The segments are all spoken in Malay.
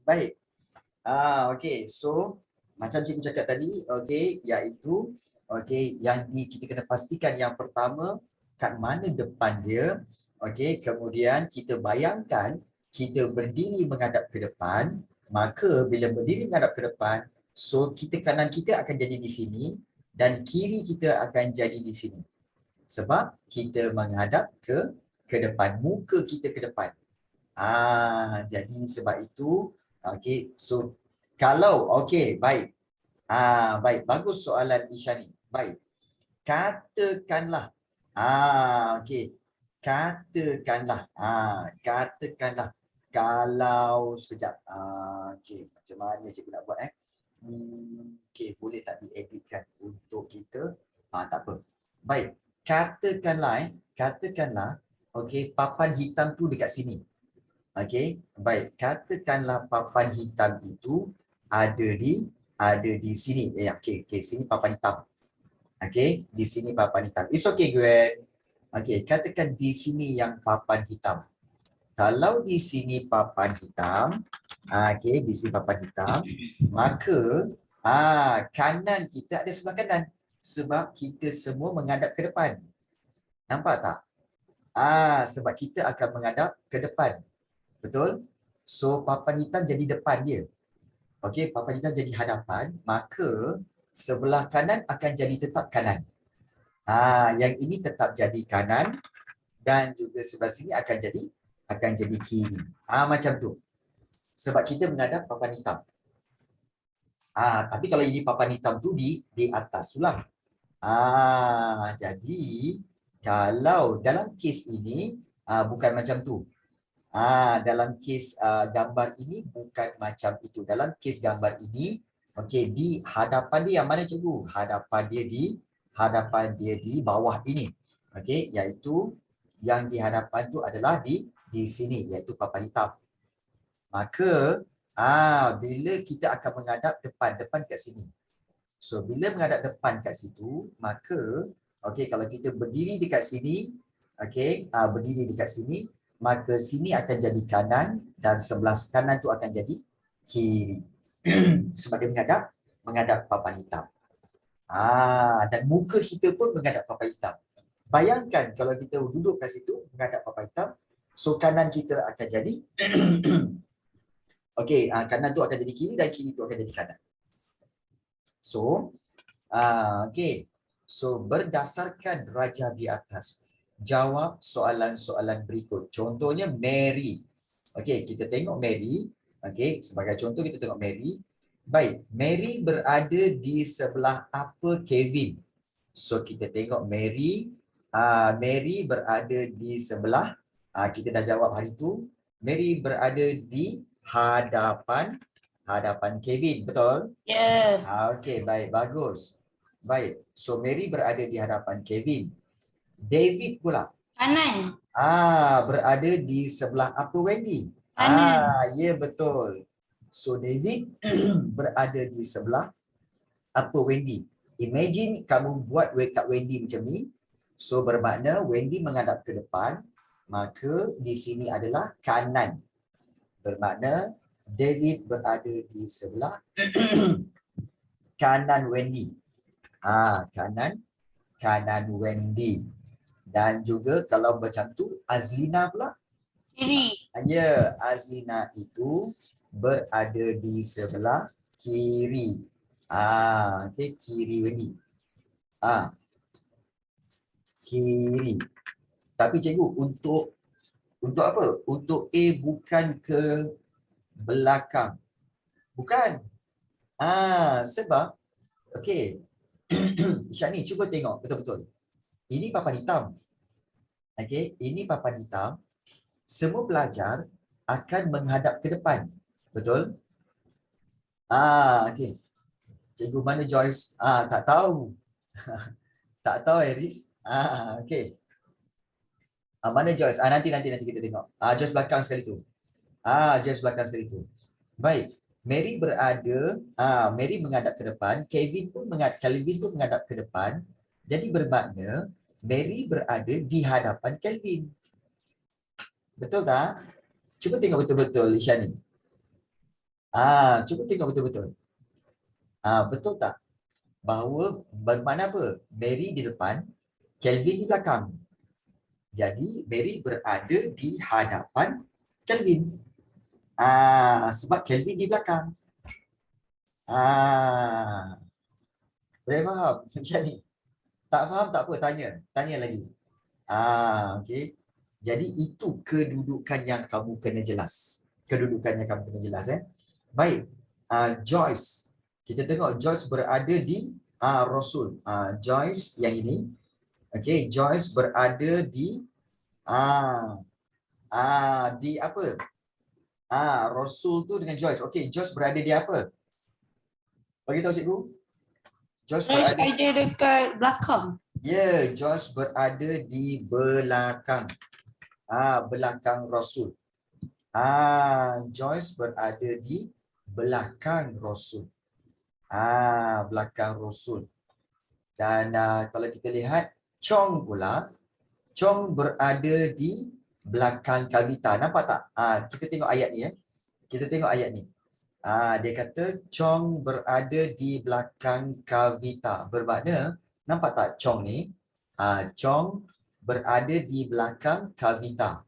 Baik. Okey. So, macam cikgu cakap tadi, okey, iaitu okey, kita kena pastikan yang pertama kat mana depan dia. Okey, kemudian kita bayangkan kita berdiri menghadap ke depan, maka bila berdiri menghadap ke depan, so kanan kita akan jadi di sini dan kiri kita akan jadi di sini. Sebab kita menghadap ke depan, muka kita ke depan. Jadi sebab itu, okey, so kalau okey, baik. Baik, bagus soalan Isyani. Baik. Katakanlah. Okey. Katakanlah kalau sekejap. Okey, macam mana cikgu nak buat okey, boleh tak dieditkan untuk kita? Tak apa. Baik. Katakanlah okey, papan hitam tu dekat sini. Okey, baik. Katakanlah papan hitam itu ada di sini. Okey, sini papan hitam. Okey, di sini papan hitam. It's okay, Gwen. Okey, katakan di sini yang papan hitam. Kalau di sini papan hitam, okey, di sini papan hitam, maka kanan kita ada sebelah kanan sebab kita semua menghadap ke depan. Nampak tak? Sebab kita akan menghadap ke depan. Betul? So, papan hitam jadi depan dia. Okey, papan hitam jadi hadapan, maka sebelah kanan akan jadi tetap kanan. Yang ini tetap jadi kanan dan juga sebelah sini akan jadi kiri. Macam tu. Sebab kita menghadap papan hitam. Tapi kalau ini papan hitam tu di atas tu lah. Jadi kalau dalam kes ini bukan macam tu. Dalam kes gambar ini bukan macam itu. Dalam kes gambar ini, okey, di hadapan dia yang mana cikgu? Hadapan dia di bawah ini. Okey, iaitu yang di hadapan tu adalah di sini, iaitu papan hitam. Maka bila kita akan menghadap depan kat sini. So bila menghadap depan kat situ, maka okey, kalau kita berdiri dekat sini, okey, berdiri dekat sini, maka sini akan jadi kanan dan sebelah kanan tu akan jadi kiri. Sebab dia menghadap papan hitam. Dan muka kita pun menghadap papan hitam. Bayangkan kalau kita duduk kat situ menghadap papan hitam, so kanan kita akan jadi okey, kanan tu akan jadi kiri dan kiri tu akan jadi kanan. So, okey. So, berdasarkan raja di atas, jawab soalan-soalan berikut. Contohnya Mary. Okey, kita tengok Mary. Okey, sebagai contoh kita tengok Mary. Baik, Mary berada di sebelah apa Kevin? So, kita tengok Mary. Mary berada di sebelah, kita dah jawab hari tu. Mary berada di hadapan Kevin, betul? Ya. Okey, baik, bagus. Baik, so Mary berada di hadapan Kevin. David pula. Kanan. Berada di sebelah apa Wendy? Kanan. Ya, betul. So David berada di sebelah apa Wendy? Imagine kamu buat kat Wendy macam ni. So bermakna Wendy menghadap ke depan, maka di sini adalah kanan. Bermakna David berada di sebelah kanan Wendy. Kanan Wendy. Dan juga kalau macam tu Azlina pula. Kiri. Ya, Azlina itu berada di sebelah kiri. Okey, kiri Wendy. Kiri. Tapi cikgu, untuk apa? Untuk A bukan ke belakang. Bukan. Sebab okey. Syani, cuba tengok betul-betul. Ini papan hitam. Okey, ini papan hitam. Semua pelajar akan menghadap ke depan. Betul? Okey. Cikgu mana Joyce? Tak tahu. Tak tahu Iris. Okey. Mana Joyce? Nanti kita tengok. Joyce belakang sekali tu. Joyce belakang sekali tu. Baik. Mary berada, Mary menghadap ke depan, Kelvin pun menghadap ke depan. Jadi bermakna Mary berada di hadapan Kelvin. Betul tak? Cuba tengok betul-betul Isyani. Cuba tengok betul-betul. Betul tak? Bahawa bermakna apa? Mary di depan, Kelvin di belakang. Jadi Mary berada di hadapan Kelvin. Sebab Kelvin di belakang. Boleh faham macam ni? Tak faham tak apa, tanya lagi. Okey. Jadi itu kedudukan yang kamu kena jelas. Kedudukan yang kamu kena jelas Baik. Joyce. Kita tengok Joyce berada di Rasul. Joyce yang ini. Okey, Joyce berada di di apa? Rasul tu dengan Joyce. Okey, Joyce berada di apa? Bagi tahu cikgu. Joyce berada dekat belakang. Joyce berada di belakang. Belakang Rasul. Joyce berada di belakang Rasul. Belakang Rasul. Dan kalau kita lihat Chong pula, Chong berada di belakang Kavita. Nampak tak? Kita tengok ayat ni Kita tengok ayat ni. Dia kata Chong berada di belakang Kavita. Bermakna, nampak tak Chong ni? Chong berada di belakang Kavita.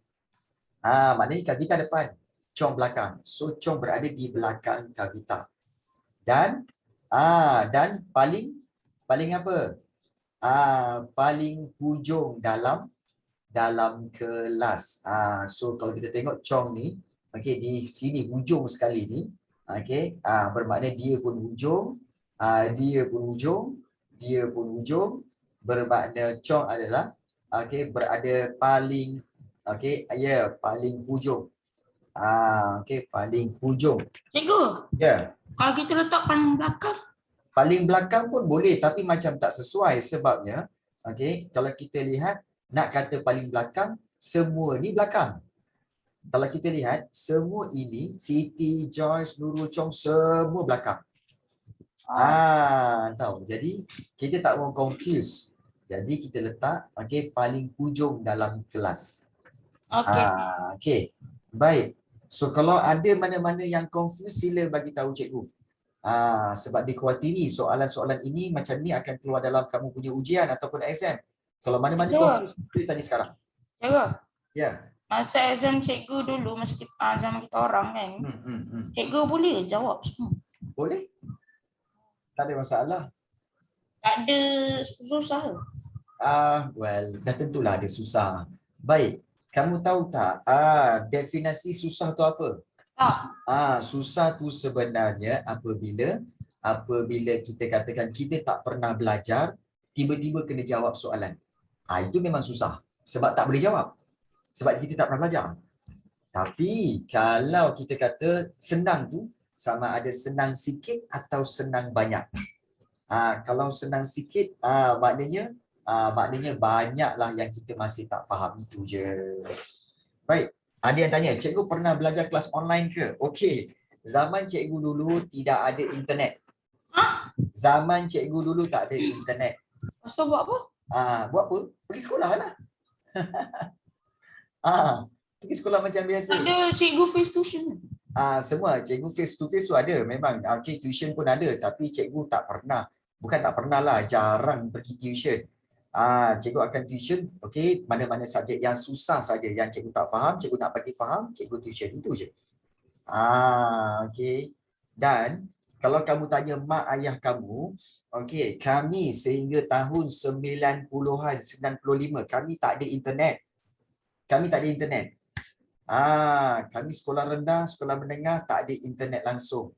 Maknanya Kavita depan, Chong belakang. So Chong berada di belakang Kavita. Dan paling apa? Paling hujung dalam kelas. So kalau kita tengok Chong ni, okey, di sini hujung sekali ni, okey, bermakna dia pun hujung, dia pun hujung, bermakna Chong adalah berada paling paling hujung. Paling hujung. Cikgu, Ya. kalau kita letak paling belakang, Paling belakang pun boleh, tapi macam tak sesuai sebabnya kalau kita lihat nak kata paling belakang, semua ni belakang. Kalau kita lihat semua ini Siti, Joyce, Nurul, Chong semua belakang. Tahu. Jadi kita tak mau confuse. Jadi kita letak paling hujung dalam kelas. Okey. Baik. So kalau ada mana-mana yang confuse, sila bagi tahu cikgu. Sebab dikhawatiri soalan-soalan ini macam ni akan keluar dalam kamu punya ujian ataupun exam. Kalau mana-mana confuse, kita tadi sekarang. cikgu. Ya. Masa exam cikgu dulu, masa kita, zaman kita orang kan, cikgu boleh jawab semua? Boleh. Tak ada masalah. Tak ada susah. Well, dah tentulah ada susah. Baik. Kamu tahu tak definisi susah tu apa? Susah tu sebenarnya apabila kita katakan kita tak pernah belajar, tiba-tiba kena jawab soalan. Itu memang susah. Sebab tak boleh jawab. Sebab kita tak pernah belajar. Tapi kalau kita kata senang tu, sama ada senang sikit atau senang banyak. Kalau senang sikit, maknanya banyaklah yang kita masih tak faham, itu je. Baik. Ada yang tanya, cikgu pernah belajar kelas online ke? Okey. Zaman cikgu dulu tidak ada internet. Zaman cikgu dulu tak ada internet. Lepas tu buat apa? Buat apa? Pergi sekolah lah. Pergi sekolah macam biasa. Ada cikgu face tuition. Semua cikgu face to face tu ada memang. Tuition pun ada, tapi cikgu tak pernah. Bukan tak pernah lah, jarang pergi tuition. Cikgu akan tuition, mana-mana subjek yang susah saja, yang cikgu tak faham, cikgu nak bagi faham, cikgu tuition, itu je. Dan kalau kamu tanya mak ayah kamu, kami sehingga tahun 90-an, 95, kami tak ada internet. Kami sekolah rendah, sekolah menengah, tak ada internet langsung.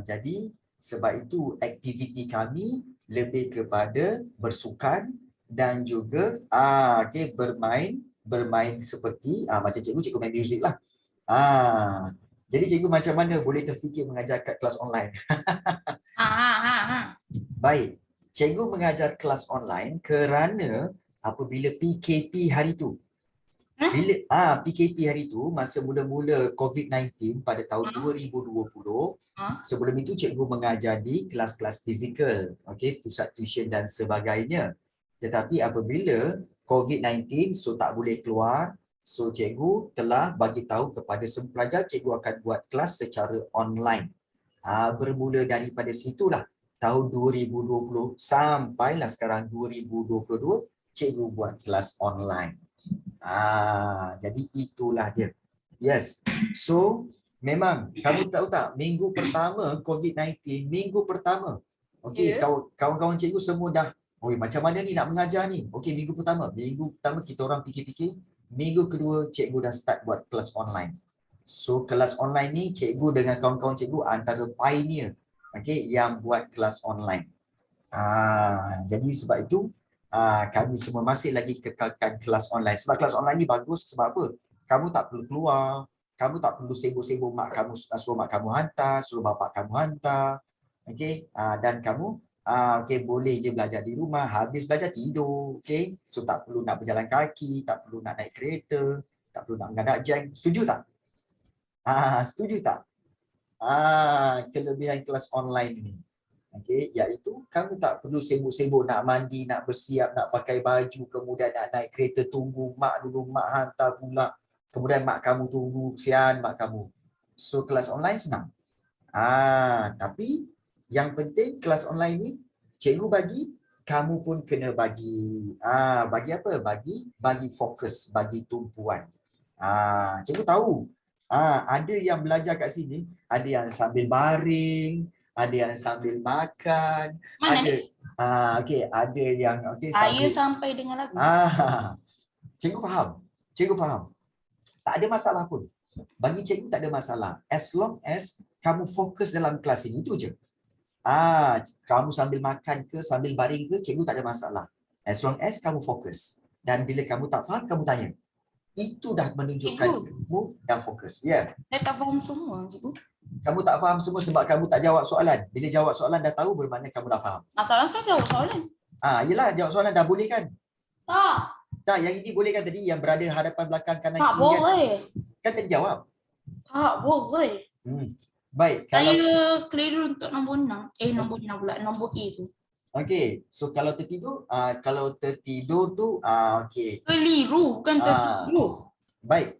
Jadi sebab itu aktiviti kami lebih kepada bersukan dan juga bermain seperti macam cikgu main muzik lah. Jadi cikgu macam mana boleh terfikir mengajar kat kelas online? Baik, cikgu mengajar kelas online kerana apabila PKP hari tu, PKP hari tu, masa mula-mula COVID-19 pada tahun 2020, sebelum itu cikgu mengajar di kelas-kelas fizikal, pusat tuition dan sebagainya. Tetapi apabila COVID-19, so tak boleh keluar, So cikgu telah bagi tahu kepada semua pelajar cikgu akan buat kelas secara online. Bermula daripada situlah tahun 2020 sampailah sekarang 2022 cikgu buat kelas online. Jadi itulah dia. Yes. So memang kamu tahu tak minggu pertama COVID-19, minggu pertama. Okey, kawan-kawan cikgu semua dah, oi macam mana ni nak mengajar ni? Okey, minggu pertama kita orang fikir-fikir, minggu kedua cikgu dah start buat kelas online. So kelas online ni cikgu dengan kawan-kawan cikgu antara pioneer, okey, yang buat kelas online. Jadi sebab itu kami semua masih lagi kekalkan kelas online. Sebab kelas online ni bagus sebab apa? Kamu tak perlu keluar, kamu tak perlu sibuk-sibuk mak kamu suruh mak kamu hantar, suruh bapak kamu hantar. Okey, dan kamu okey boleh je belajar di rumah, habis belajar tidur, okey. So tak perlu nak berjalan kaki, tak perlu nak naik kereta, tak perlu nak mengadak jam. Setuju tak? Setuju tak? Kelebihan kelas online ni. Okey, iaitu kamu tak perlu sibuk-sibuk nak mandi, nak bersiap, nak pakai baju, kemudian nak naik kereta tunggu mak dulu, mak hantar pula. Kemudian mak kamu tunggu, kesian mak kamu. So kelas online senang. Tapi yang penting kelas online ni cikgu bagi, kamu pun kena bagi. Bagi apa? Bagi fokus, bagi tumpuan. Cikgu tahu. Ada yang belajar kat sini, ada yang sambil baring, ada yang sambil makan, Mana ada ni? okey, ada yang Saya sambil sampai dengan lagu. cikgu faham. Cikgu faham. Tak ada masalah pun. Bagi cikgu tak ada masalah. As long as kamu fokus dalam kelas ini, itu je. Kamu sambil makan ke, sambil baring ke, cikgu tak ada masalah. As long as kamu fokus. Dan bila kamu tak faham, kamu tanya. Itu dah menunjukkan kamu dah fokus. Ya. Saya tak faham semua, cikgu. Kamu tak faham semua sebab kamu tak jawab soalan. Bila jawab soalan dah tahu bermakna kamu dah faham. Masalah saya jawab soalan. Yelah, jawab soalan dah boleh kan? Tak, yang ini boleh kan tadi? Yang berada hadapan belakang kanan tak kiri boleh. kan tadi jawab. Tak boleh. Baik. Kalau Saya keliru untuk nombor 6. Nombor 6 pula. Nombor A tu. okey. So kalau tertidur tu okey. Keliru, bukan tertidur. Baik.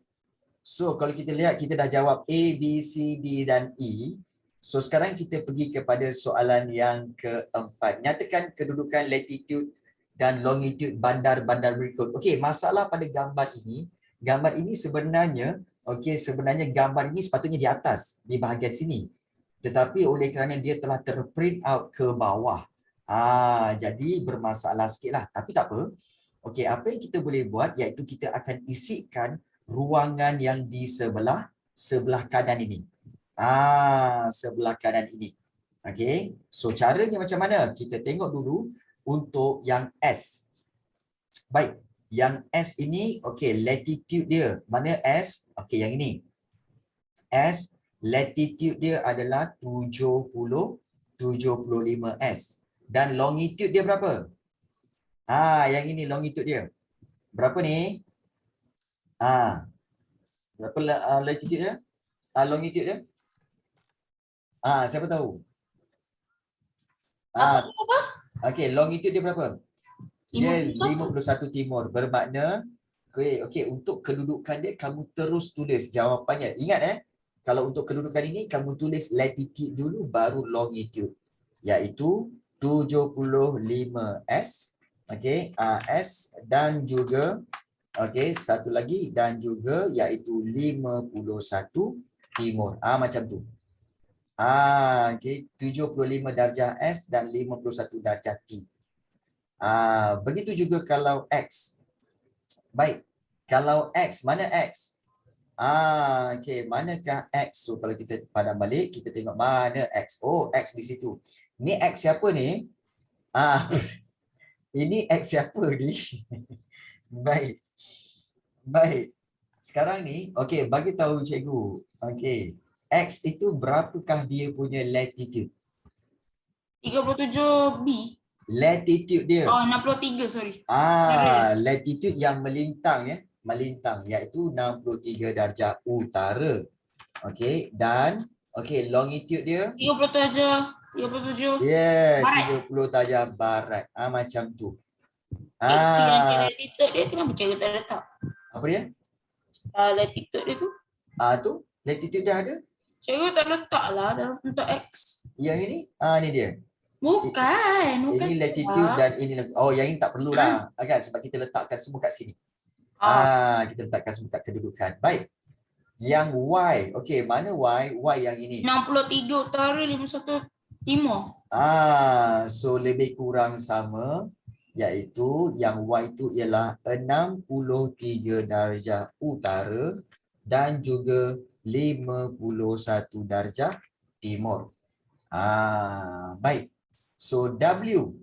So kalau kita lihat kita dah jawab A, B, C, D dan E. So sekarang kita pergi kepada soalan yang keempat. Nyatakan kedudukan latitude dan longitude bandar-bandar berikut. Okey, masalah pada gambar ini sebenarnya sebenarnya gambar ini sepatutnya di atas, di bahagian sini. Tetapi oleh kerana dia telah terprint out ke bawah, jadi bermasalah sikitlah. Tapi tak apa. Okey, apa yang kita boleh buat iaitu kita akan isikan ruangan yang di sebelah kanan ini. Sebelah kanan ini. Okey. So caranya macam mana? Kita tengok dulu untuk yang S. Baik. Yang S ini okey, latitude dia. Mana S? Okey, yang ini. S latitude dia adalah 75 S. Dan longitude dia berapa? Yang ini longitude dia. Berapa ni? Berapa latitude dia? Longitude dia? Siapa tahu? Apa? Okey, longitude dia berapa? Dia 51 timur. Bermakna okey, untuk kedudukan dia kamu terus tulis jawapannya. Ingat kalau untuk kedudukan ini kamu tulis latitude dulu baru longitude. Iaitu 75 S. Okey, S dan juga okey, satu lagi dan juga iaitu 51 timur. Macam tu. Okey, 75 darjah S dan 51 darjah T. Begitu juga kalau X. Baik. Kalau X, mana X? Okey, manakah X? So kalau kita padam balik, kita tengok mana X. Oh, X di situ. Ni X siapa ni? Ini X siapa ni? Baik. Baik. Sekarang ni, okey, bagi tahu cikgu. Okey. X itu berapakah dia punya latitude? 37B. Latitude dia. 63, sorry. Latitude yang melintang melintang iaitu 63 darjah utara. Okey, dan okey, longitude dia 37. barat. Barat. 30 darjah barat. Macam tu. Itu yang latitude dia kenapa cara tak letak? Apa dia? Latitude dia tu. Tu latitude dah ada. Cikgu tak letak lah dalam bentuk X. Yang ini, ni dia. Bukan Ini latitude tak. dan ini yang ini tak perlulah kan sebab kita letakkan semua kat sini. Kita letakkan semua kat kedudukan. Baik. Yang Y, okey, mana Y? Y yang ini. 63 utara, 51 timur. So lebih kurang sama, iaitu yang Y itu ialah 63 darjah utara dan juga 51 darjah timur. Baik. So W.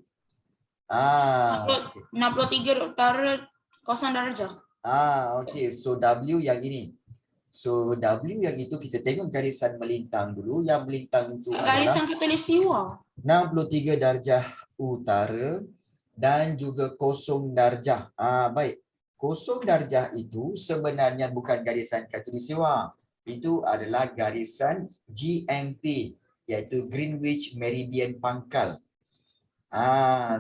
63 utara, 0 darjah. Okey. So W yang ini. So W yang itu kita tengok garisan melintang dulu. Yang melintang itu Garisan adalah khatulistiwa. 63 darjah utara dan juga 0 darjah. Baik. 0 darjah itu sebenarnya bukan garisan khatulistiwa. Itu adalah garisan GMP, iaitu Greenwich Meridian Pangkal.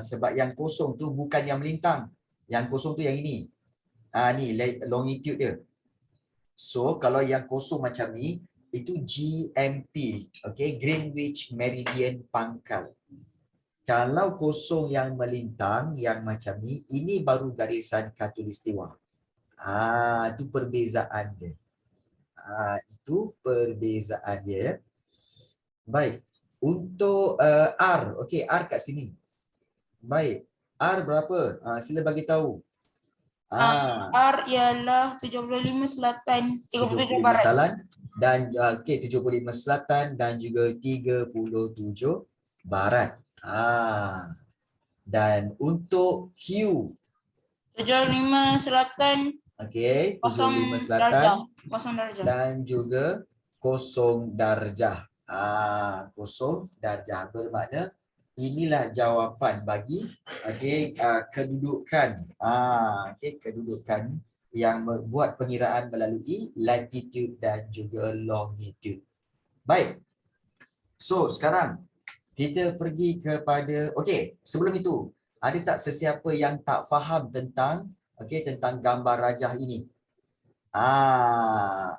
Sebab yang 0 tu bukan yang melintang. Yang 0 tu yang ini. Ni longitude dia. So kalau yang 0 macam ni itu GMP, okay, Greenwich Meridian Pangkal. Kalau 0 yang melintang yang macam ni, ini baru garisan khatulistiwa. Itu perbezaan dia. Itu perbezaan dia. Baik. Untuk R, okey, R kat sini. Baik. R berapa? Sila bagi tahu. R ialah 75 selatan, 37 barat. Dan 75 selatan dan juga 37 barat. Dan untuk Q 75 selatan, okey, 75 0 selatan darjah. dan juga 0 darjah. 0 darjah bermakna inilah jawapan bagi kedudukan. Kedudukan yang membuat pengiraan melalui latitude dan juga longitude. Baik. So sekarang kita pergi kepada sebelum itu ada tak sesiapa yang tak faham tentang tentang gambar rajah ini?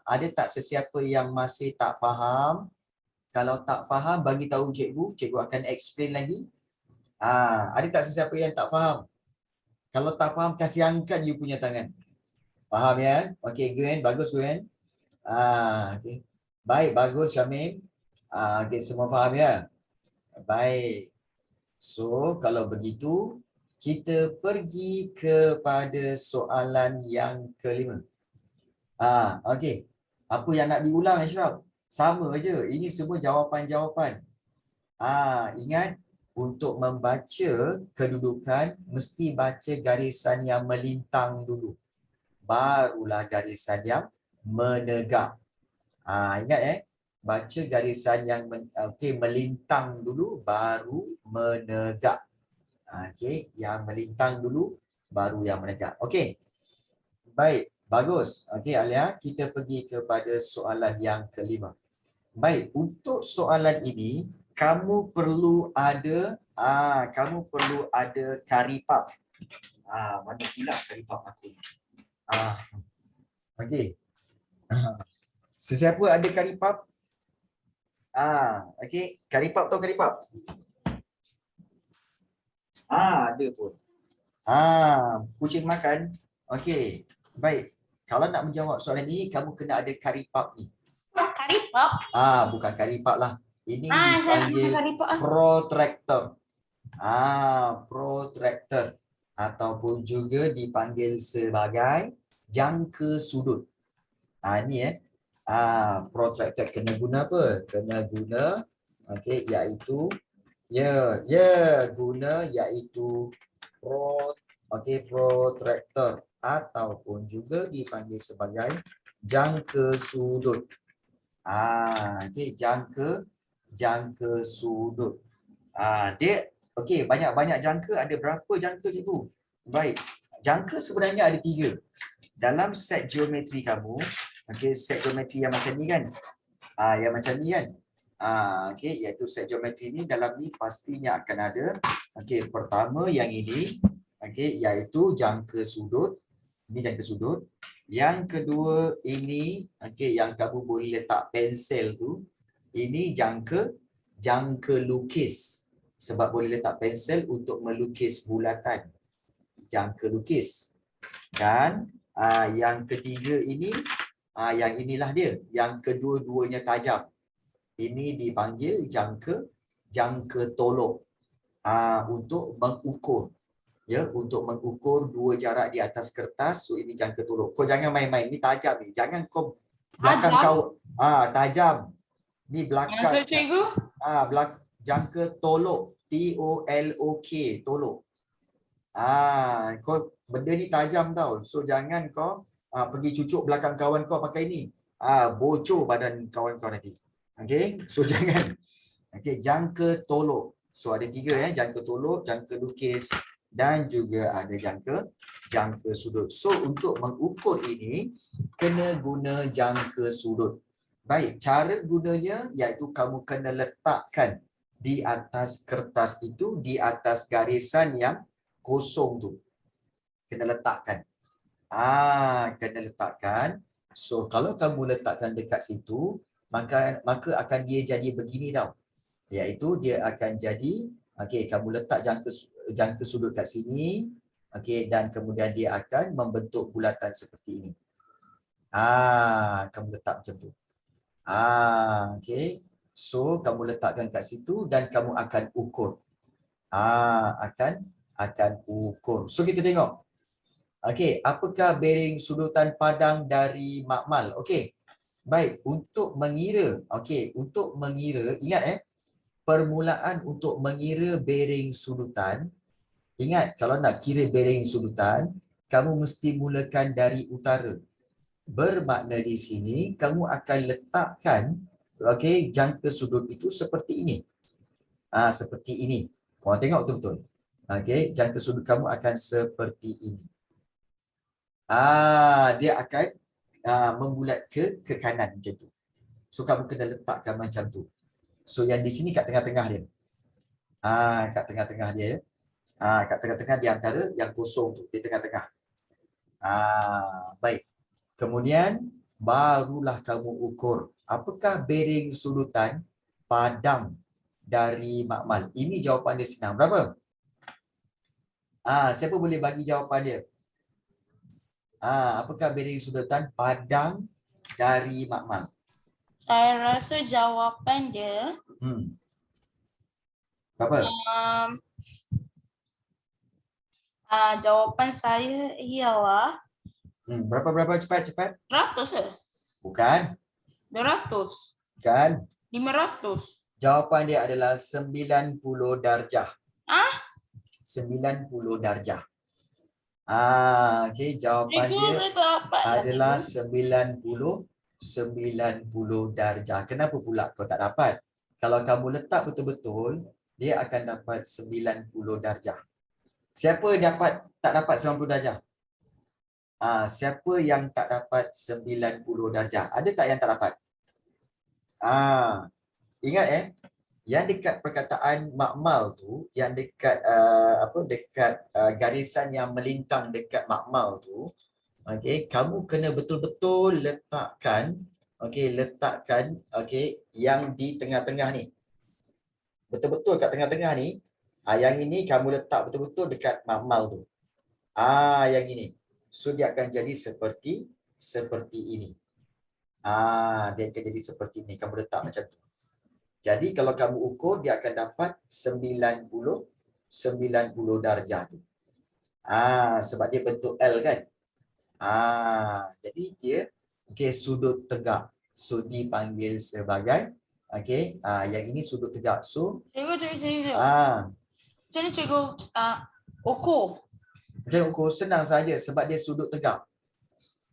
Ada tak sesiapa yang masih tak faham? Kalau tak faham, bagi tahu cikgu. Cikgu akan explain lagi. Ada tak sesiapa yang tak faham? Kalau tak faham, kasih angkat you punya tangan. Faham ya? Okey, Gwen. Bagus, Gwen. Okay. Baik, bagus, Syamim. Semua faham ya? Baik. So, kalau begitu, kita pergi kepada soalan yang kelima. Okey. Apa yang nak diulang, Ashraf? Sama aja. Ini semua jawapan-jawapan. Ingat, untuk membaca kedudukan, mesti baca garisan yang melintang dulu. Barulah garisan yang menegak. Ingat baca garisan yang melintang dulu, baru menegak. Yang melintang dulu, baru yang menegak. Okey. Baik. Bagus. Okey, Alia, kita pergi kepada soalan yang kelima. Baik, untuk soalan ini kamu perlu ada karipap. Mana pula karipap aku? Okey. Sesiapa ada karipap? Okey, karipap tahu karipap? Ada pun. Kucing makan. Okey. Baik. Kalau nak menjawab soalan ini, kamu kena ada karipap ni. Karipap? Bukan karipap lah. Ini saya nak dipanggil protractor. Protractor. Ataupun juga dipanggil sebagai jangka sudut. Ni protractor kena guna apa? Kena guna iaitu guna iaitu protractor ataupun juga dipanggil sebagai jangka sudut. Jangka sudut. Dia banyak jangka. Ada berapa jangka, cikgu? Baik. Jangka sebenarnya ada 3. Dalam set geometri kamu, set geometri yang macam ni kan? Yang macam ni kan? Iaitu set geometri ni, dalam ni pastinya akan ada. Pertama yang ini, iaitu jangka sudut. Ini jangka sudut. Yang kedua ini, okey, yang kamu boleh letak pensel tu, ini jangka lukis. Sebab boleh letak pensel untuk melukis bulatan. Jangka lukis. Dan yang ketiga ini, yang inilah dia. Yang kedua-duanya tajam. Ini dipanggil jangka tolok. Untuk mengukur. Ya, untuk mengukur dua jarak di atas kertas. So ini jangka tolok. Kau jangan main-main, ni tajam ni. Jangan kau belakang Tajam. kau tajam. Ni belakang Maksud cikgu? jangka tolok. TOLOK, tolok. Kau benda ni tajam tau. So jangan kau pergi cucuk belakang kawan kau pakai ni. Bocor badan kawan kau nanti. Okey, so jangan. Okey, jangka tolok. So ada 3 jangka tolok, jangka lukis dan juga ada jangka sudut. So untuk mengukur ini kena guna jangka sudut. Baik, cara gunanya iaitu kamu kena letakkan di atas kertas itu, di atas garisan yang kosong tu. Kena letakkan. Kena letakkan. So kalau kamu letakkan dekat situ, maka akan dia jadi begini tau. Iaitu dia akan jadi, okey, kamu letak jangka sudut kat sini, okey, dan kemudian dia akan membentuk bulatan seperti ini. Kamu letak macam tu. Okey. So kamu letakkan kat situ dan kamu akan ukur. Akan ukur. So kita tengok. Okey, apakah bearing sudutan padang dari makmal? Okey. Baik, untuk mengira, okey, untuk mengira, ingat permulaan untuk mengira bearing sudutan, ingat kalau nak kira bearing sudutan, kamu mesti mulakan dari utara. Bermakna di sini kamu akan letakkan jangka sudut itu seperti ini. Seperti ini. Korang tengok betul-betul. Okey, jangka sudut kamu akan seperti ini. Dia akan membulat ke kanan macam tu. So kamu kena letakkan macam tu. So yang di sini kat tengah-tengah dia. Kat tengah-tengah dia. Kat tengah-tengah di antara yang kosong tu, di tengah-tengah. Baik. Kemudian barulah kamu ukur apakah bearing sudutan padang dari makmal. Ini jawapan dia senang. Berapa? Siapa boleh bagi jawapan dia? Apakah bearing sudutan padang dari makmal? Saya rasa jawapan dia Berapa? jawapan saya ialah Berapa cepat? 100 ke? Bukan. 200. Bukan. 500. Jawapan dia adalah 90 darjah. 90 darjah. Okey, jawapan dia adalah 90 darjah. Kenapa pula kau tak dapat? Kalau kamu letak betul-betul, dia akan dapat 90 darjah. Siapa tak dapat 90 darjah? Siapa yang tak dapat 90 darjah? Ada tak yang tak dapat? Ingat yang dekat perkataan makmal tu, yang dekat dekat garisan yang melintang dekat makmal tu, okey, kamu kena betul-betul letakkan yang di tengah-tengah ni. Betul-betul kat tengah-tengah ni. Yang ini kamu letak betul-betul dekat makmal tu. Yang ini. So dia akan jadi seperti ini. Dia akan jadi seperti ini. Kamu letak macam tu. Jadi kalau kamu ukur, dia akan dapat 90 darjah tu. Sebab dia bentuk L kan. Jadi dia sudut tegak. So dipanggil sebagai yang ini sudut tegak. So Cikgu. Macam ni cikgu ukur? Macam ukur senang saja sebab dia sudut tegak.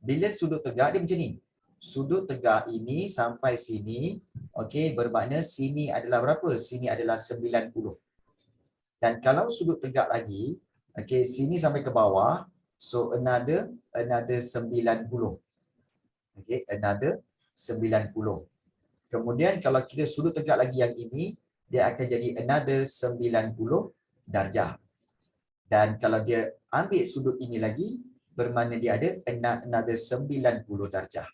Bila sudut tegak dia macam ni. Sudut tegak ini sampai sini, bermakna sini adalah berapa? Sini adalah 90. Dan kalau sudut tegak lagi, sini sampai ke bawah, so another 90. Another 90. Kemudian kalau kira sudut tegak lagi yang ini, dia akan jadi another 90 darjah. Dan kalau dia ambil sudut ini lagi, bermakna dia ada another 90 darjah.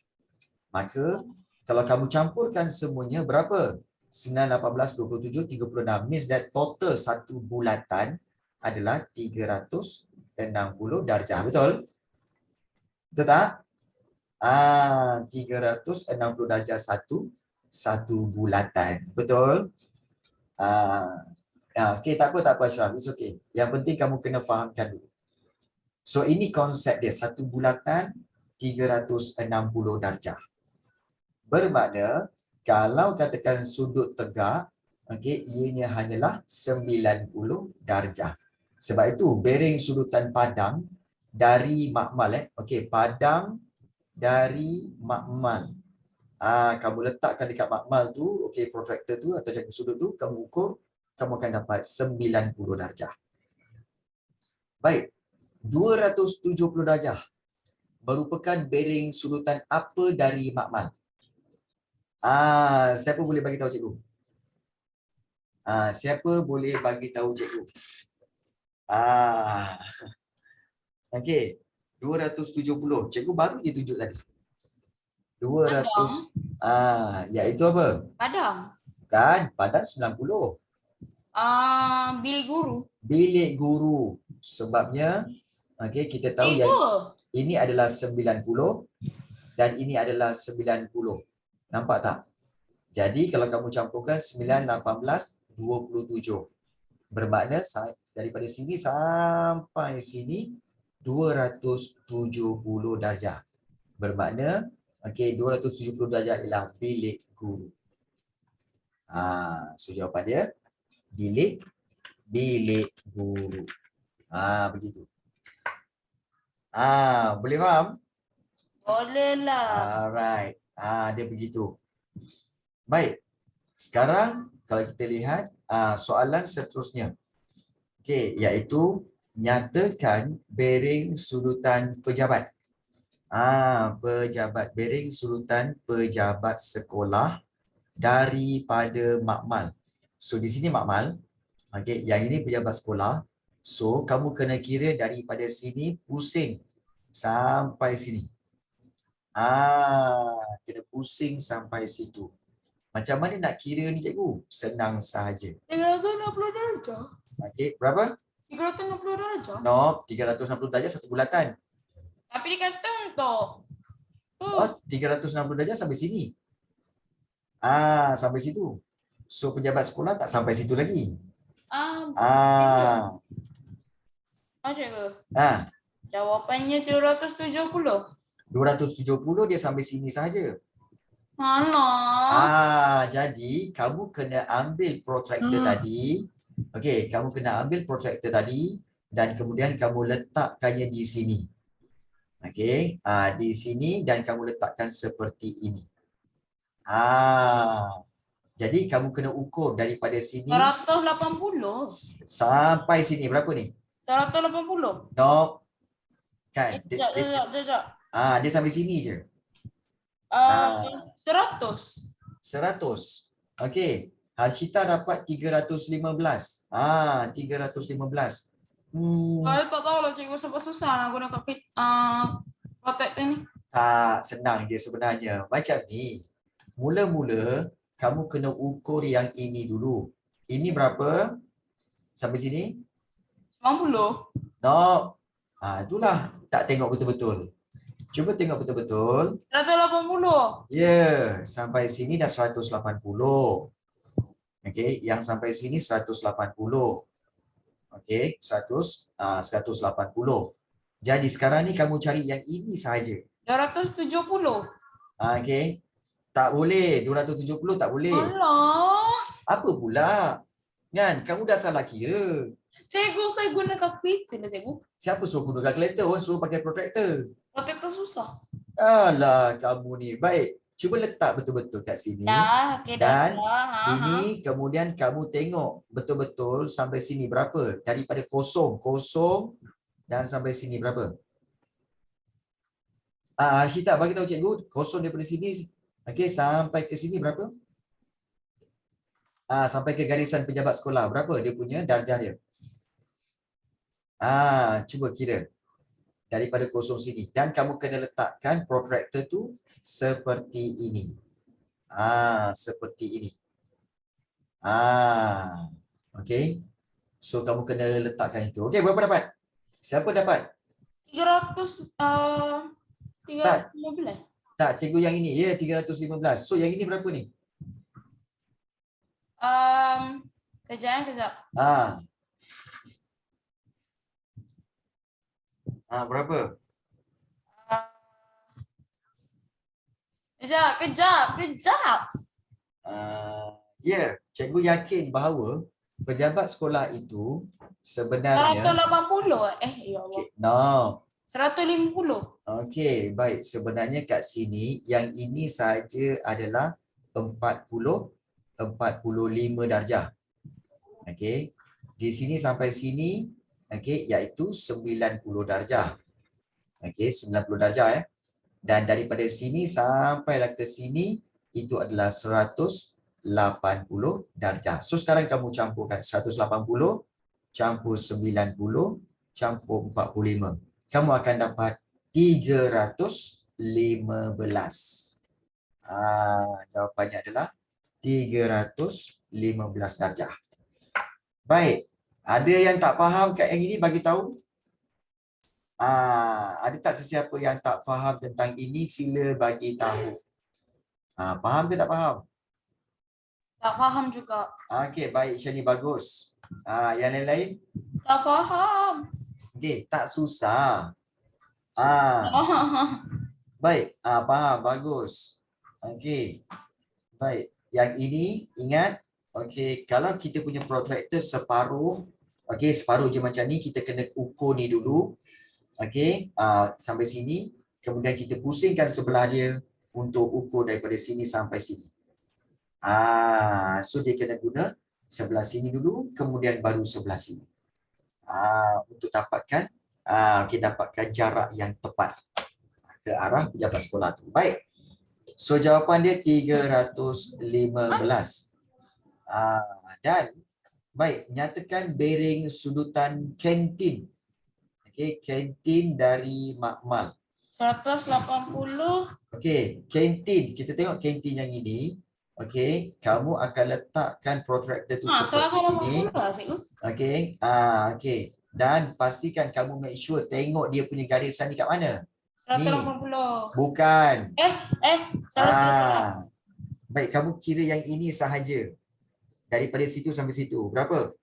Maka kalau kamu campurkan semuanya berapa? 9, 18, 27, 36. Means that total satu bulatan adalah 360 darjah. Betul? Betul tak? 360 darjah satu bulatan. Betul? Okay, tak apa Ashraf. It's okay. Yang penting kamu kena fahamkan dulu. So ini konsep dia. Satu bulatan 360 darjah. Bermakna kalau katakan sudut tegak, okay, ianya hanyalah 90 darjah. Sebab itu bearing sudutan padang dari makmal. Okay, padang dari makmal. Kamu letakkan dekat makmal tu, okay, protractor tu atau jaga sudut tu, kamu ukur, kamu akan dapat 90 darjah. Baik, 270 darjah merupakan bearing sudutan apa dari makmal? Siapa boleh bagi tahu cikgu? Siapa boleh bagi tahu cikgu? Okey, 270. Cikgu baru je tunjuk tadi. 200. Iaitu apa? Padang. Kan, padang 90. Bilik guru. Bilik guru. Sebabnya, okey, kita tahu yang ini adalah 90 dan ini adalah 90. Nampak tak? Jadi kalau kamu campurkan 9, 18, 27. Bermakna daripada sini sampai sini 270 darjah. Bermakna okey, 270 darjah ialah bilik guru. So jawapan dia bilik guru. Begitu. Boleh faham? Boleh lah. Alright. Dia begitu. Baik. Sekarang kalau kita lihat soalan seterusnya. Okey, iaitu nyatakan bearing sudutan pejabat. Pejabat, bearing sudutan pejabat sekolah daripada makmal. So di sini makmal. Okey, yang ini pejabat sekolah. So kamu kena kira daripada sini pusing sampai sini. Kena pusing sampai situ. Macam mana nak kira ni cikgu? Senang sahaja. 360 darjah. Okey, berapa? 360 darjah. No, 360 darjah satu bulatan. Tapi dia kata untuk. 360 darjah sampai sini. Sampai situ. So pejabat sekolah tak sampai situ lagi. Cikgu. Jawapannya 270. 270 dia sampai sini saja. Mana? Jadi kamu kena ambil protractor tadi. Okey, kamu kena ambil protractor tadi dan kemudian kamu letakkannya di sini. Okey, di sini dan kamu letakkan seperti ini. Jadi kamu kena ukur daripada sini 180. sampai sini berapa ni? 180. No. Kan? Sekejap. Dia sampai sini je. 100. 100. Okey. Harshita dapat 315. 315. Saya tak tahu lah cikgu sebab susah nak guna kotak ni. Tak senang dia sebenarnya. Macam ni. Mula-mula kamu kena ukur yang ini dulu. Ini berapa? Sampai sini? 90. No. Itulah. Tak tengok betul-betul. Cuba tengok betul-betul. 180. Ya, sampai sini dah 180. Okey, yang sampai sini 180. Okey, 180. Jadi sekarang ni kamu cari yang ini sahaja. 270. Okey. Tak boleh, 270 tak boleh. Alah. Apa pula? Kan, kamu dah salah kira. Cikgu, saya guna kalkulator lah cikgu. Siapa suruh guna kalkulator? Orang suruh pakai protractor. Protractor susah. Alah, kamu ni. Baik, cuba letak betul-betul kat sini. Okay, dan sini kemudian kamu tengok betul-betul sampai sini berapa? Daripada kosong dan sampai sini berapa? Harshita bagi tahu cikgu, kosong daripada sini okey sampai ke sini berapa? Sampai ke garisan pejabat sekolah berapa dia punya darjah dia? Cuba kira. daripada kosong sini. Dan kamu kena letakkan protractor tu seperti ini. Seperti ini. Okey. So kamu kena letakkan itu. Okey, berapa dapat? Siapa dapat? 315. Tak, cikgu yang ini. Ya, 315. So yang ini berapa ni? Kejap. Berapa? Kejap. Ya, cikgu yakin bahawa pejabat sekolah itu sebenarnya 180. Ya Allah. no. 150. Okey, baik. Sebenarnya kat sini yang ini saja adalah 45 darjah. Okey. Di sini sampai sini iaitu 90 darjah. Okey, 90 darjah ya. Dan daripada sini sampailah ke sini itu adalah 180 darjah. So sekarang kamu campurkan 180 campur 90 campur 45. Kamu akan dapat 315. Jawapannya adalah 315 darjah. Baik. Ada yang tak faham kat yang ini bagi tahu? Ada tak sesiapa yang tak faham tentang ini? Sila bagi tahu. Faham ke tak faham? Tak faham juga. Okey, baik Syani, bagus. Yang lain-lain? Tak faham. Okey, tak susah. Baik, faham, bagus. Okey. Baik, yang ini ingat, okey, kalau kita punya protractor separuh, okey, separuh je macam ni, kita kena ukur ni dulu. Okey, sampai sini, kemudian kita pusingkan sebelah dia untuk ukur daripada sini sampai sini. So dia kena guna sebelah sini dulu, kemudian baru sebelah sini. Untuk dapatkan dapatkan jarak yang tepat ke arah pejabat sekolah tu. Baik. So jawapan dia 315. Dan baik, nyatakan bearing sudutan kantin. Okey, kantin dari makmal. 180. Okey, kantin. Kita tengok kantin yang ini. Okey, kamu akan letakkan protractor tu seperti ini. Okey. Okey. Dan pastikan kamu make sure tengok dia punya garisan ni kat mana? 180. Bukan. Salah. Baik, kamu kira yang ini sahaja. Daripada situ sampai situ. Berapa?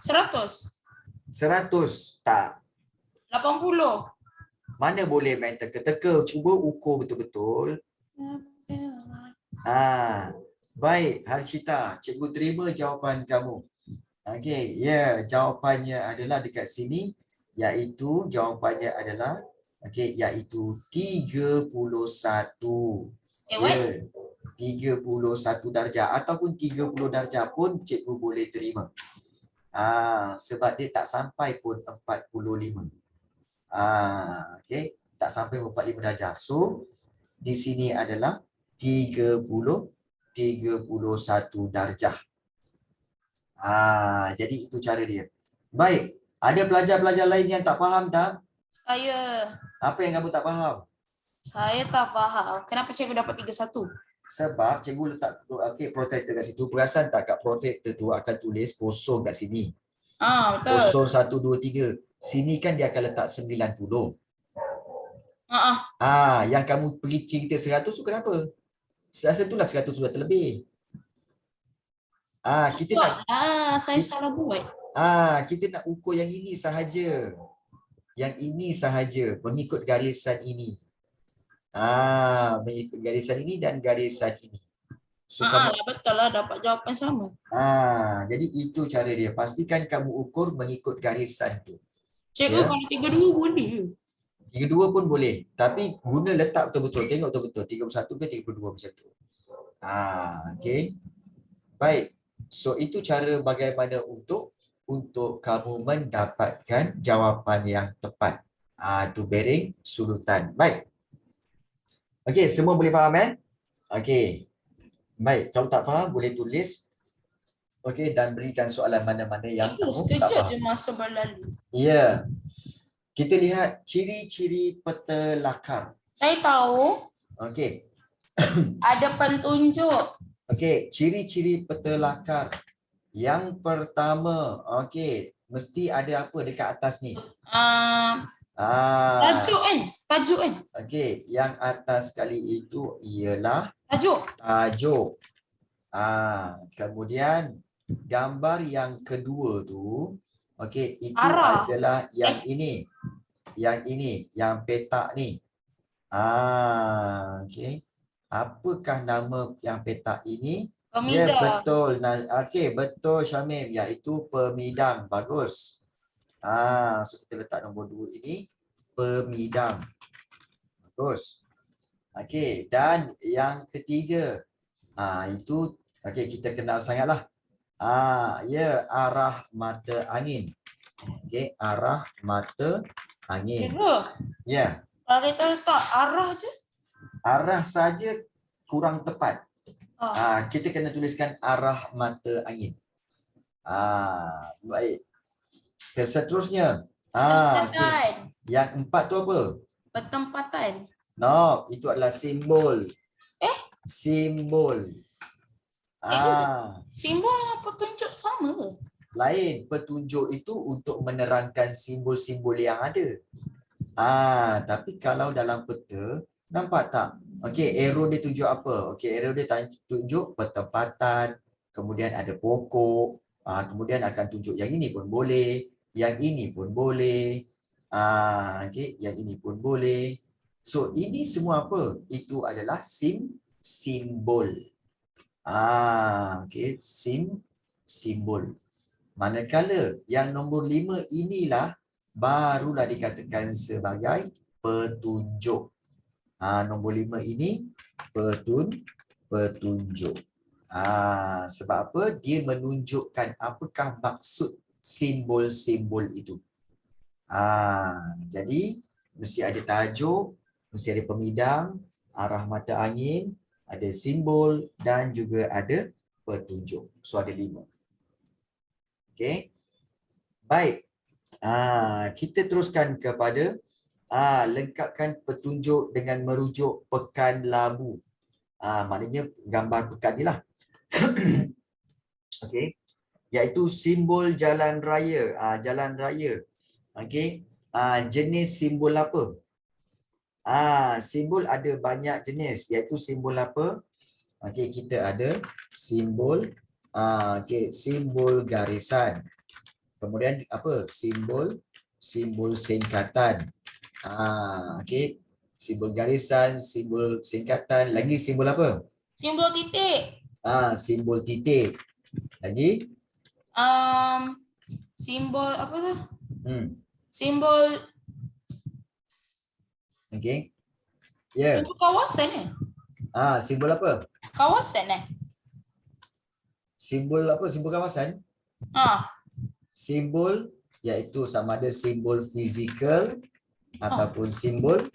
100. 100. Tak. 80. Mana boleh main teka-teka. Cuba ukur betul-betul. Baik, Harshita. Cikgu terima jawapan kamu. Okey, ya, jawapannya adalah dekat sini, iaitu jawapannya adalah iaitu 31. Ya, 31 darjah ataupun 30 darjah pun cikgu boleh terima. Sebab dia tak sampai pun 45. Okey, tak sampai 45 darjah. So, di sini adalah 31 darjah. Jadi itu cara dia. Baik, ada pelajar-pelajar lain yang tak faham tak? Saya. Apa yang kamu tak faham? Saya tak faham. Kenapa cikgu dapat 31? Sebab cikgu letak protractor kat situ. Perasan tak kat protractor tu akan tulis kosong kat sini. Betul. 0, 1, 2, 3. Sini kan dia akan letak 90. Yang kamu pergi cerita 100 tu kenapa? Rasa itulah 100 sudah terlebih. Kita nak saya salah buat. Kita nak ukur yang ini sahaja. Yang ini sahaja mengikut garisan ini. Mengikut garisan ini dan garisan ini. So, betul lah, dapat jawapan sama. Jadi itu cara dia. Pastikan kamu ukur mengikut garisan tu. Cikgu, kalau 32 boleh. 32 pun boleh. Tapi guna letak betul-betul. Tengok betul-betul. 31 ke 32 macam tu. Okey. Baik. So itu cara bagaimana untuk kamu mendapatkan jawapan yang tepat. Itu bearing sudutan. Baik. Okey, semua boleh faham Okey. Baik, kalau tak faham boleh tulis. Okey, dan berikan soalan mana-mana yang kamu tak sekejap faham. je masa berlalu. Ya. Kita lihat ciri-ciri peta lakar. Saya tahu Okey. ada pentunjuk. Okey, ciri-ciri peta lakar. Yang pertama, okey, mesti ada apa dekat atas ni? Tajuk kan? Tajuk kan? Okey, yang atas kali itu ialah Tajuk. tajuk. Kemudian gambar yang kedua tu, okey, itu Arah. adalah yang ini. Yang ini, yang petak ni. Okey. Apakah nama yang petak ini? Ya, Pemidang. betul. Okey, betul Syamim, iaitu pemidang. Bagus. So kita letak nombor 2 ini pemidang. Bagus. Okey, dan yang ketiga, itu okey, kita kenal sangatlah. Ya, arah mata angin. Okey, arah mata angin. Cikgu, Ya, kalau kita letak arah je. arah saja kurang tepat. Ah. Kita kena tuliskan arah mata angin. Baik. Seterusnya. Okay. Yang 4 tu apa? Pertempatan. No, itu adalah simbol. Simbol. Simbol dengan petunjuk sama ke? Lain. Petunjuk itu untuk menerangkan simbol-simbol yang ada. Tapi kalau dalam peta, nampak tak? Okey, arrow dia tunjuk apa? Okey, arrow dia tunjuk pertempatan, kemudian ada pokok, kemudian akan tunjuk yang ini pun boleh, yang ini pun boleh. Okey, yang ini pun boleh. So, ini semua apa? Itu adalah simbol. Okey, simbol. Manakala yang nombor 5 inilah barulah dikatakan sebagai petunjuk. Nombor 5 ini petunjuk. Sebab apa? Dia menunjukkan apakah maksud simbol-simbol itu. Jadi mesti ada tajuk, mesti ada pemidang, arah mata angin, ada simbol dan juga ada petunjuk. So ada 5. Okey. Baik. Kita teruskan kepada lengkapkan petunjuk dengan merujuk pekan labu. Maknanya gambar pekan ni lah. Okey. Iaitu simbol jalan raya. Jalan raya. Okey. Jenis simbol apa? Simbol ada banyak jenis. Iaitu simbol apa? Okey, kita ada simbol simbol garisan. Kemudian apa? Simbol singkatan. Okey. Simbol garisan, simbol singkatan, lagi simbol apa? Simbol titik. Simbol titik. Lagi? Simbol apa tu? Simbol. Okey. Ya. Simbol kawasan Simbol apa? Kawasan Simbol apa? Simbol kawasan? Simbol iaitu sama ada simbol fizikal ataupun simbol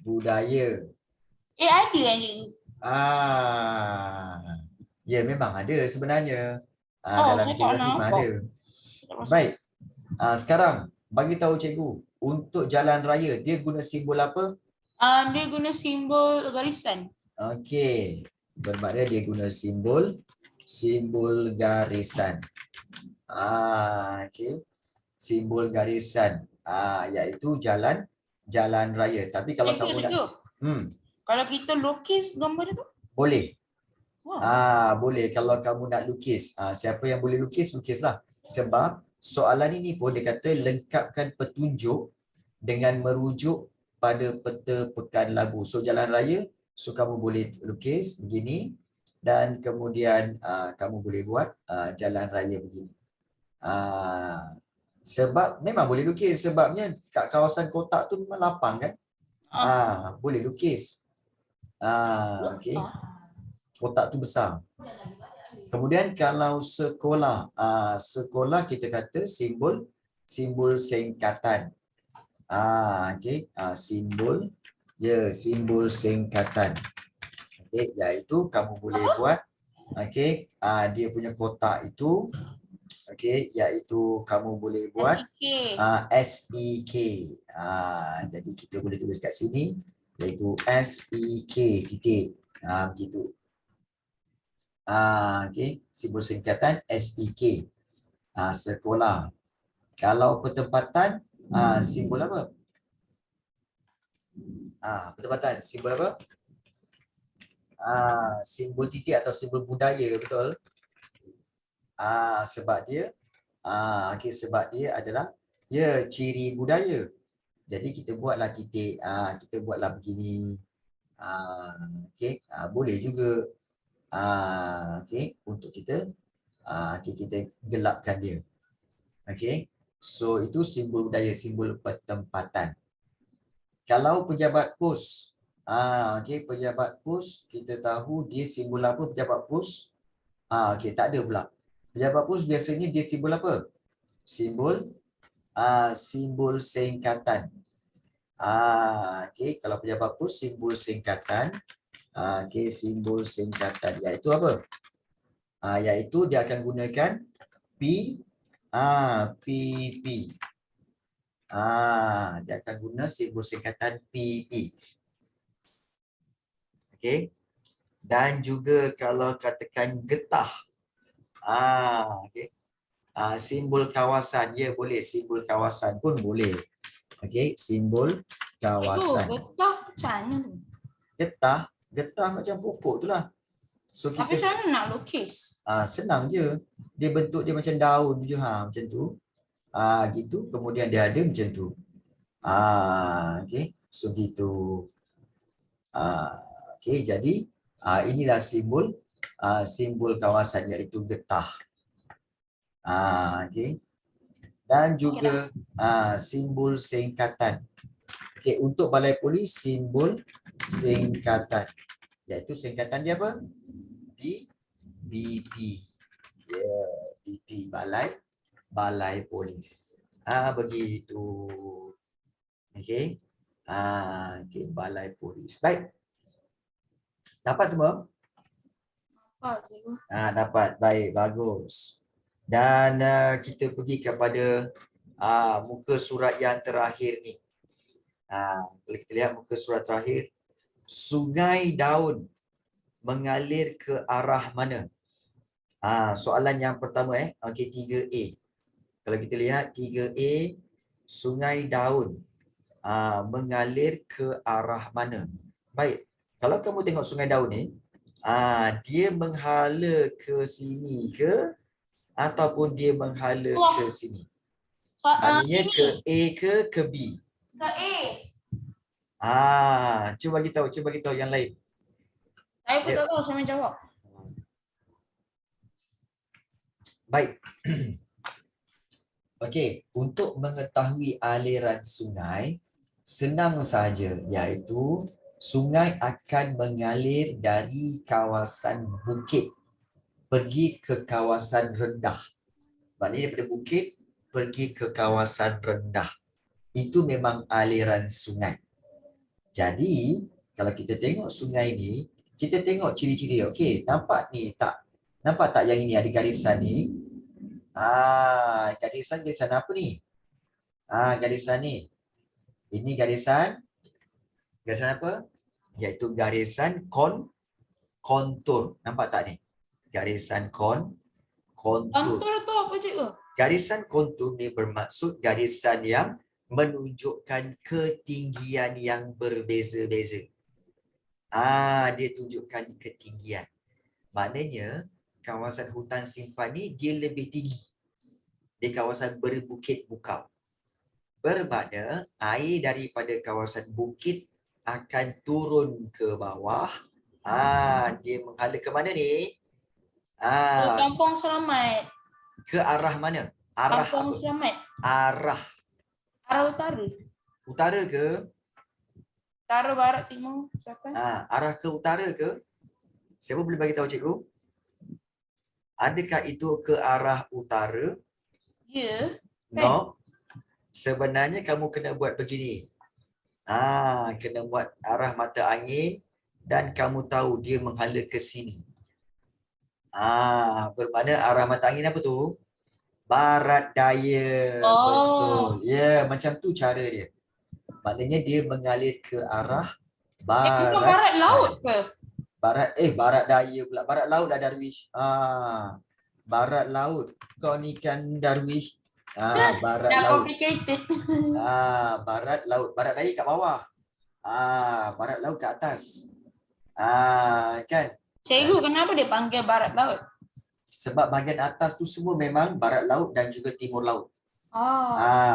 budaya. Ada kan cikgu? Ya, memang ada sebenarnya. Dalam geografi memang ada. Baik. Sekarang bagi tahu cikgu, untuk jalan raya dia guna simbol apa? Dia guna simbol garisan. Okey. Bermakna dia guna simbol garisan. Okey. Simbol garisan. Iaitu jalan raya. Tapi kalau kamu nak kalau kita lukis gambar tu? Boleh. Boleh kalau kamu nak lukis. Siapa yang boleh lukis, lukislah. Sebab soalan ini pun dia kata lengkapkan petunjuk dengan merujuk pada peta pekan labu. So jalan raya, so kamu boleh lukis begini dan kemudian kamu boleh buat jalan raya begini. Sebab memang boleh lukis sebabnya kat kawasan kotak tu memang lapang kan? Boleh lukis. Okey. Kotak tu besar. Kemudian kalau sekolah, sekolah kita kata simbol singkatan. Okey, simbol singkatan. Okey, iaitu kamu boleh buat okey, dia punya kotak itu Okey, iaitu kamu boleh buat SEK. SEK. Jadi kita boleh tulis kat sini iaitu SEK titik. Begitu. Okey, simbol singkatan SEK. Sekolah. Kalau pertempatan, simbol apa? Pertempatan, simbol apa? Simbol titik atau simbol budaya, betul? Sebab dia sebab dia adalah ciri budaya. Jadi kita buatlah titik, kita buatlah begini. Boleh juga. Untuk kita kita gelapkan dia. So itu simbol budaya, simbol pertempatan. Kalau pejabat pos, pejabat pos kita tahu dia simbol apa pejabat pos? Tak ada pula. Pejabat pos biasanya dia simbol apa? Simbol singkatan. Kalau pejabat pos simbol singkatan. Simbol singkatan iaitu apa? Iaitu dia akan gunakan PP. Dia akan guna simbol singkatan PP. Dan juga kalau katakan getah. Simbol kawasan, ya boleh, simbol kawasan pun boleh. Simbol kawasan. Getah macam mana? Getah macam pokok tu lah. So Tapi kita macam mana nak lukis? senang je. Dia bentuk dia macam daun je, macam tu. Gitu, kemudian dia ada macam tu. So gitu. Jadi inilah simbol kawasan iaitu getah. Dan juga simbol singkatan. Untuk balai polis simbol singkatan iaitu singkatan dia apa? BP. BP balai polis. Begitu. Balai polis. Baik. Dapat semua? Dapat. Baik, bagus. Dan kita pergi kepada muka surat yang terakhir ni. Kalau kita lihat muka surat terakhir, sungai daun mengalir ke arah mana? Soalan yang pertama 3A. Kalau kita lihat 3A, sungai daun mengalir ke arah mana? Baik. Kalau kamu tengok sungai daun ni, dia menghala ke sini ke ataupun dia menghala ke sini? Maknanya ke A ke B? Ke A. Cuba bagi tahu yang lain. Saya pun tak tahu, saya menjawab. Baik. Untuk mengetahui aliran sungai, senang saja, iaitu sungai akan mengalir dari kawasan bukit pergi ke kawasan rendah. Maknanya daripada bukit pergi ke kawasan rendah. Itu memang aliran sungai. Jadi, kalau kita tengok sungai ni, kita tengok ciri-ciri. Nampak ni tak? Nampak tak yang ini ada garisan ni? Garisan apa ni? Garisan ni. Ini garisan apa? Iaitu garisan kontur. Nampak tak ni? Garisan kontur. Kontur tu apa cikgu? Garisan kontur ni bermaksud garisan yang menunjukkan ketinggian yang berbeza-beza. Dia tunjukkan ketinggian. Maknanya kawasan hutan simpan ni dia lebih tinggi di kawasan berbukit bukau. Bermakna air daripada kawasan bukit akan turun ke bawah. Dia menghala ke mana ni? Kampung Selamat. Ke arah mana? Arah Kampung apa? Selamat. Arah Utara. Utara ke? Utara, barat, timur, selatan. Arah ke utara ke? Siapa boleh bagi tahu cikgu? Adakah itu ke arah utara? Ya. No. Sebenarnya kamu kena buat begini. Kena buat arah mata angin dan kamu tahu dia menghala ke sini. Bermakna arah mata angin apa tu? Barat daya. Oh. Betul. Ya, macam tu cara dia. Maknanya dia mengalir ke arah Bukan barat barat laut daya. ke? Barat daya pula. Barat laut dah Darwish. Barat laut. Kau ni kan Darwish. Barat Dah laut. complicated. Barat laut. Barat daya kat bawah. Barat laut kat atas. Kan? Cikgu, kenapa dia panggil barat laut? Sebab bahagian atas tu semua memang barat laut dan juga timur laut.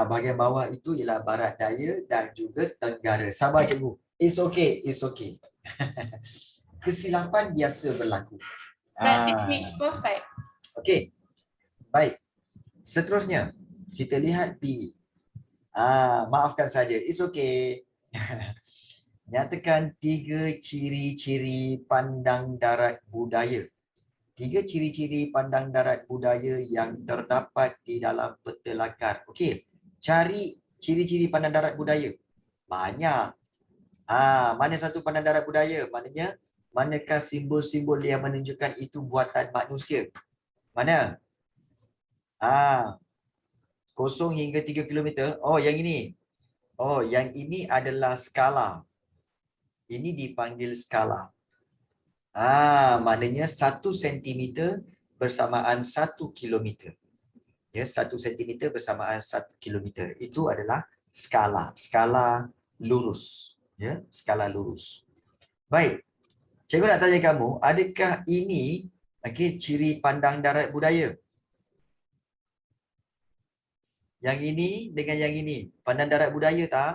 Bahagian bawah itu ialah barat daya dan juga tenggara. Sabar cikgu. It's okay, it's okay. Kesilapan biasa berlaku. Practice makes perfect. Okey. Baik. Seterusnya, kita lihat B. Maafkan saja. It's okay. Nyatakan 3 ciri-ciri pandang darat budaya. 3 ciri-ciri pandang darat budaya yang terdapat di dalam peta lakar. Okey. Cari ciri-ciri pandang darat budaya. Banyak. Mana satu pandang darat budaya? Maknanya, manakah simbol-simbol yang menunjukkan itu buatan manusia? Mana? 0 hingga 3 kilometer. Oh, yang ini. Oh, yang ini adalah skala. Ini dipanggil skala. Maknanya 1 sentimeter bersamaan 1 kilometer. Ya, 1 sentimeter bersamaan 1 kilometer. Itu adalah skala. Skala lurus. Ya, skala lurus. Baik. Cikgu nak tanya kamu, adakah ini ciri pandang darat budaya? Yang ini dengan yang ini, pandang darat budaya tak?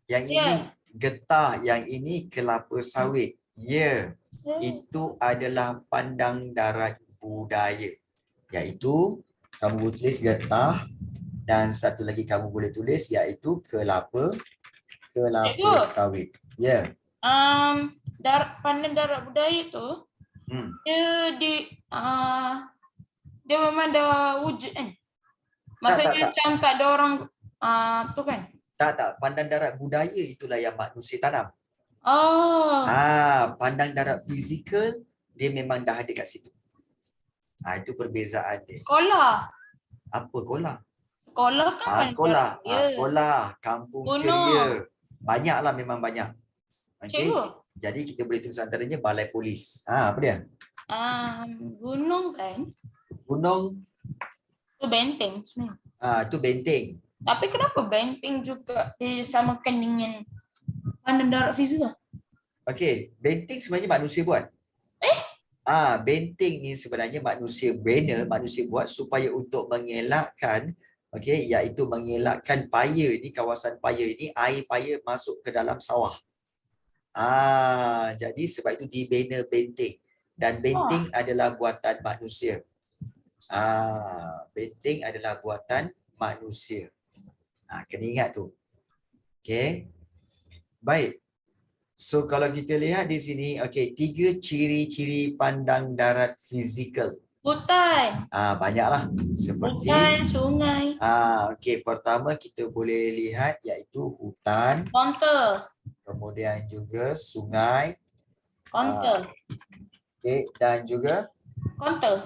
Yang ini getah, yang ini kelapa sawit. Ya, itu adalah pandang darat budaya. Iaitu kamu boleh tulis getah dan satu lagi kamu boleh tulis iaitu kelapa sawit. Ya. Pandang darat budaya tu dia memang ada wujud kan? Maksudnya macam tak ada orang tu kan? Tak. Pandang darat budaya itulah yang manusia tanam. Pandang darat fizikal dia memang dah ada kat situ. Itu perbezaan dia. Sekolah. Apa sekolah? Sekolah kan sekolah, kampung ceria. Banyaklah, memang banyak. Okey. Jadi kita boleh tulis antaranya balai polis. Apa dia? Gunung kan? Gunung tu benteng sebenarnya. Tu benteng. Tapi kenapa benteng juga disamakan dengan pandang darat fizikal? Okey, benteng sebenarnya manusia buat. Benteng ni sebenarnya manusia bina, manusia buat supaya untuk mengelakkan, iaitu mengelakkan paya ni, kawasan paya ni, air paya masuk ke dalam sawah. Jadi sebab itu dibina benteng. Dan benteng adalah buatan manusia. Benteng adalah buatan manusia. Kena ingat tu. Okey. Baik. So kalau kita lihat di sini, 3 ciri-ciri pandang darat fizikal. Hutan. Banyaklah. Seperti hutan, sungai. Pertama kita boleh lihat iaitu hutan. Konter. Kemudian juga sungai. Konter. Dan juga konter.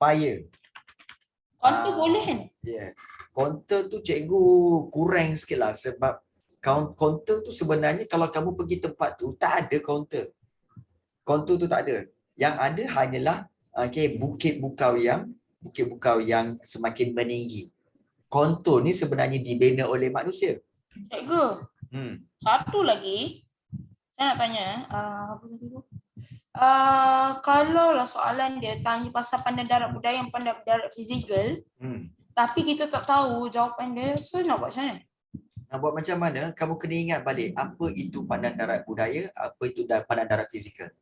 Paya. Konter boleh kan? Ya. Konter tu cikgu kurang sikit lah sebab counter tu sebenarnya kalau kamu pergi tempat tu tak ada counter. Counter tu tak ada. Yang ada hanyalah bukit bukau yang semakin meninggi. Counter ni sebenarnya dibina oleh manusia. Cikgu. Satu lagi saya nak tanya apa tadi tu? Kalau lah soalan dia tanya pasal pandang darat budaya yang pandang darat fizikal, tapi kita tak tahu jawapan dia, so nak buat macam mana? Nak buat macam mana? Kamu kena ingat balik apa itu pandang darat budaya, apa itu pandang darat fizikal.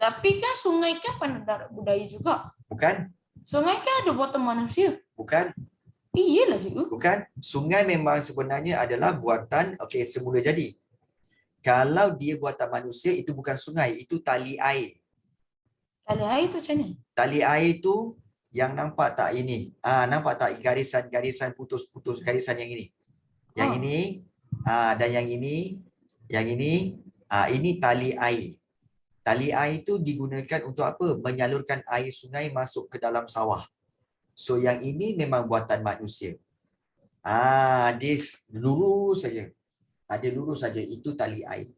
Tapi kan sungai kan pandang darat budaya juga. Bukan? Sungai kan ada buatan manusia. Bukan? Iyalah cikgu. Bukan? Sungai memang sebenarnya adalah buatan semula jadi. Kalau dia buatan manusia, itu bukan sungai, itu tali air. Tali air tu macam ni? Tali air tu yang nampak tak ini? Nampak tak garisan-garisan putus-putus, garisan yang ini? Yang ini, dan yang ini, ini tali air. Tali air itu digunakan untuk apa? Menyalurkan air sungai masuk ke dalam sawah. So yang ini memang buatan manusia. Dia lurus saja. Ada lurus saja, itu tali air.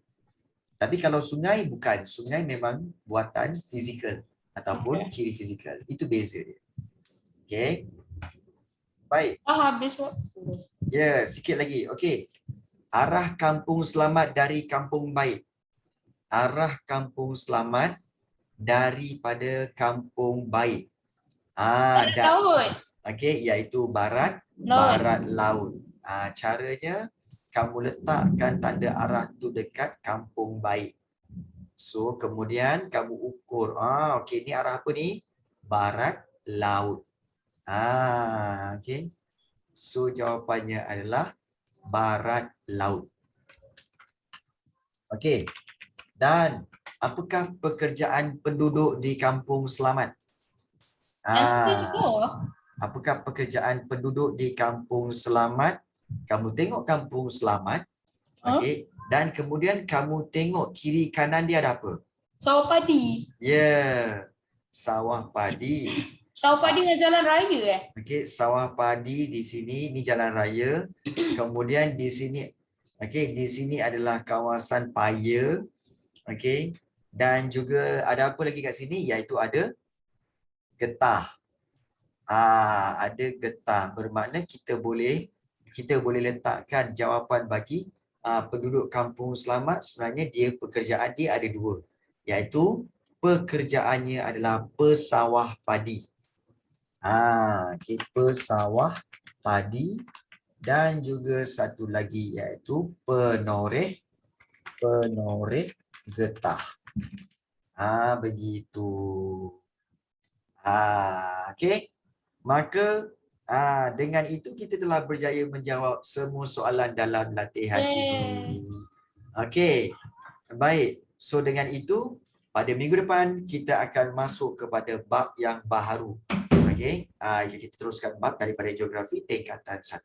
Tapi kalau sungai bukan. Sungai memang buatan fizikal ataupun ciri fizikal. Itu beza dia. Okey. Baik. Habis waktu. Ya, sikit lagi. Okey. Arah kampung selamat dari kampung baik. Arah kampung selamat daripada kampung baik. Laut. Okey, iaitu barat laut. Caranya kamu letakkan tanda arah tu dekat kampung baik. So kemudian kamu ukur. Okey, ni arah apa ni? Barat laut. Okey. So jawapannya adalah barat laut. Okey. Dan apakah pekerjaan penduduk di kampung selamat? Apakah pekerjaan penduduk di kampung selamat? Kamu tengok kampung selamat. Okey. Dan kemudian kamu tengok kiri kanan dia ada apa? Sawah padi. Ya. Sawah padi. Sawah padi dengan jalan raya Okey, sawah padi di sini ni jalan raya. Kemudian di sini di sini adalah kawasan paya. Okey. Dan juga ada apa lagi kat sini, iaitu ada getah. Ada getah, bermakna kita boleh letakkan jawapan bagi penduduk kampung selamat. Sebenarnya pekerjaan dia ada dua, iaitu pekerjaannya adalah pesawah padi. Pesawah padi, dan juga satu lagi iaitu penoreh getah. Begitu. Okey. Maka dengan itu kita telah berjaya menjawab semua soalan dalam latihan ini. Okey. Baik. So dengan itu pada minggu depan kita akan masuk kepada bab yang baharu. Okey. Kita teruskan bab daripada geografi tingkatan 1.